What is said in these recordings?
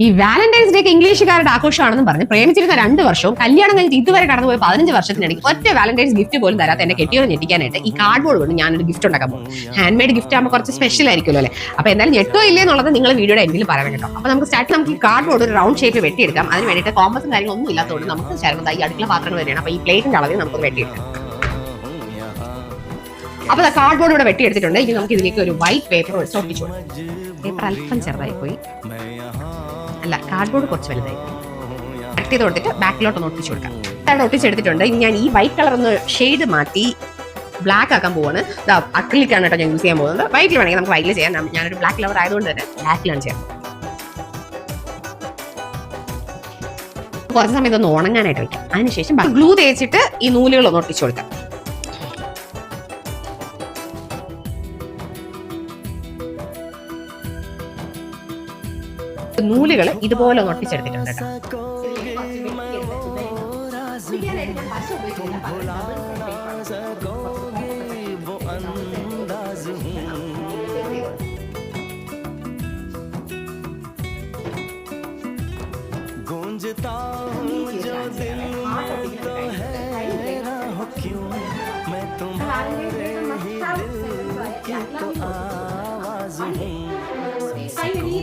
ഈ വാലന്റൈൻസ് ഡേക്ക് ഇംഗ്ലീഷുകാരുടെ ആഘോഷമാണെന്ന് പറഞ്ഞ് പ്രേമിച്ചിരുന്ന 2 വർഷവും കല്യാണം കഴിഞ്ഞ് ഇതുവരെ കടന്നുപോയ 15 വർഷത്തിനിടയ്ക്ക് ഒറ്റ വാലന്റൈൻസ് ഗിഫ്റ്റ് പോലും തരാത്ത എന്നെ കെട്ടിയോട് ഞെട്ടിക്കാനായിട്ട് ഈ കാർഡ്ബോർഡ് കൊണ്ട് ഞാനൊരു ഗിഫ്റ്റ് ഉണ്ടാക്കാൻ പോകും. ഹാൻഡ് മെയ്ഡ് ഗിഫ്റ്റ് ആകുമ്പോൾ കുറച്ച് സ്പെഷ്യൽ ആയിരിക്കുമല്ലോ അല്ലേ? അപ്പോൾ എന്തായാലും ഞെട്ടോ ഇല്ലേ എന്നുള്ളത് നിങ്ങൾ വീഡിയോയുടെ എൻഡിൽ പറയണം കേട്ടോ. അപ്പോൾ നമുക്ക് ഈ കാർഡ്ബോർഡ് ഒരു റൗണ്ട് ഷേപ്പിൽ വെട്ടിയെടുക്കാം. അതിന് വേണ്ടിയിട്ട് കോമ്പസും കാര്യങ്ങളൊന്നും ഇല്ലാത്തതുകൊണ്ട് നമുക്ക് ഈ അടുക്കള പാത്രങ്ങൾ വരികയാണ്. അപ്പോൾ ഈ പ്ലേറ്റിന്റെ അളവിൽ നമുക്ക് വെട്ടിയെടുക്കാം. അപ്പോൾ കാർഡ്ബോർഡ് ഇവിടെ വെട്ടിയെടുത്തിട്ടുണ്ട്. ഇനി നമുക്ക് ഇതിലേക്ക് ഒരു വൈറ്റ് പേപ്പർ ഒട്ടിച്ചു കൊടുക്കാം. പേപ്പർ അല്പം ചെറുതായി പോയി, അല്ല കാർഡ്ബോർഡ് കുറച്ച് വലുതായി. കട്ട് ചെയ്ത് കൊടുത്തിട്ട് ബാക്കിലോട്ട് ഒട്ടിച്ചു കൊടുക്കാം. ഒട്ടിച്ചെടുത്തിട്ടുണ്ട്. ഇനി ഞാൻ ഈ വൈറ്റ് കളർ ഒന്ന് ഷെയ്ഡ് മാറ്റി ബ്ലാക്ക് ആക്കാൻ പോവാണ്. അക്രിലിക്കാണ് കേട്ടോ ഞാൻ യൂസ് ചെയ്യാൻ പോകുന്നത്. വൈറ്റിൽ വേണമെങ്കിൽ നമുക്ക് വൈറ്റിൽ ചെയ്യാം. ഞാനൊരു ബ്ലാക്ക് ലവർ ആയതുകൊണ്ട് തന്നെ ബ്ലാക്കിലാണ് ചെയ്യാം. കുറച്ച് സമയം ഇതൊന്ന് ഉണങ്ങാനായിട്ട് വയ്ക്കാം. അതിനുശേഷം ഗ്ലൂ തേച്ചിട്ട് ഈ നൂലുകളൊന്ന് ഒട്ടിച്ചു കൊടുക്കാം. നൂലുകൾ ഇതുപോലെ ഒന്ന് ഒട്ടിച്ചെടുത്തിട്ടുണ്ട് കേട്ടോ.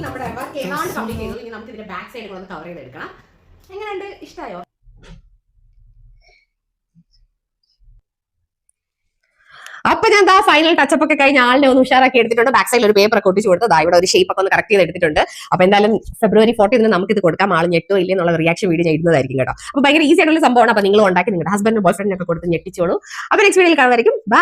നമ്മുടെ വർക്ക് ഏതാണ്ട് കംപ്ലീറ്റ് ചെയ്തു. ഇനി നമുക്ക് ഇതിന്റെ ബാക്ക് സൈഡ് ഒന്ന് കവർ ചെയ്തെടുക്കണം. എങ്ങനെയുണ്ട്? ഇഷ്ടമായോ? അപ്പൊ ഞാൻ ഫൈനൽ ടച്ചപ്പ് ഒക്കെ കഴിഞ്ഞ ആളിനെ ഒന്ന് ഉഷാറാക്കി എടുത്തിട്ടുണ്ട്. ബാക്ക് സൈഡിൽ ഒരു പേപ്പർ ഒക്കെ ഒട്ടിച്ചു കൊടുത്ത് ഇവിടെ ഒരു ഷേപ്പ് ഒക്കെ ഒന്ന് കറക്റ്റ് ചെയ്ത് എടുത്തിട്ടുണ്ട്. അപ്പൊ എന്തായാലും February 14 നമുക്ക് ഇത് കൊടുക്കാം. ആൾ ഞെട്ടോ ഇല്ലേ എന്നുള്ള റിയാക്ഷൻ വീഡിയോ ഞാൻ ഇടുന്നതായിരിക്കും കേട്ടോ. അപ്പൊ ഭയങ്കര ഈസി ആയിട്ടുള്ള സംഭവമാണ്. അപ്പൊ നിങ്ങൾ ഉണ്ടാക്കി നിങ്ങളുടെ ഹസ്ബൻഡിനും ബോയ് ഫ്രണ്ടിനൊക്കെ കൊടുത്ത് ഞെട്ടിച്ചോളൂ. അപ്പൊ നെക്സ്റ്റ് വീഡിയോയിൽ കാണുമായിരിക്കും. ബൈ.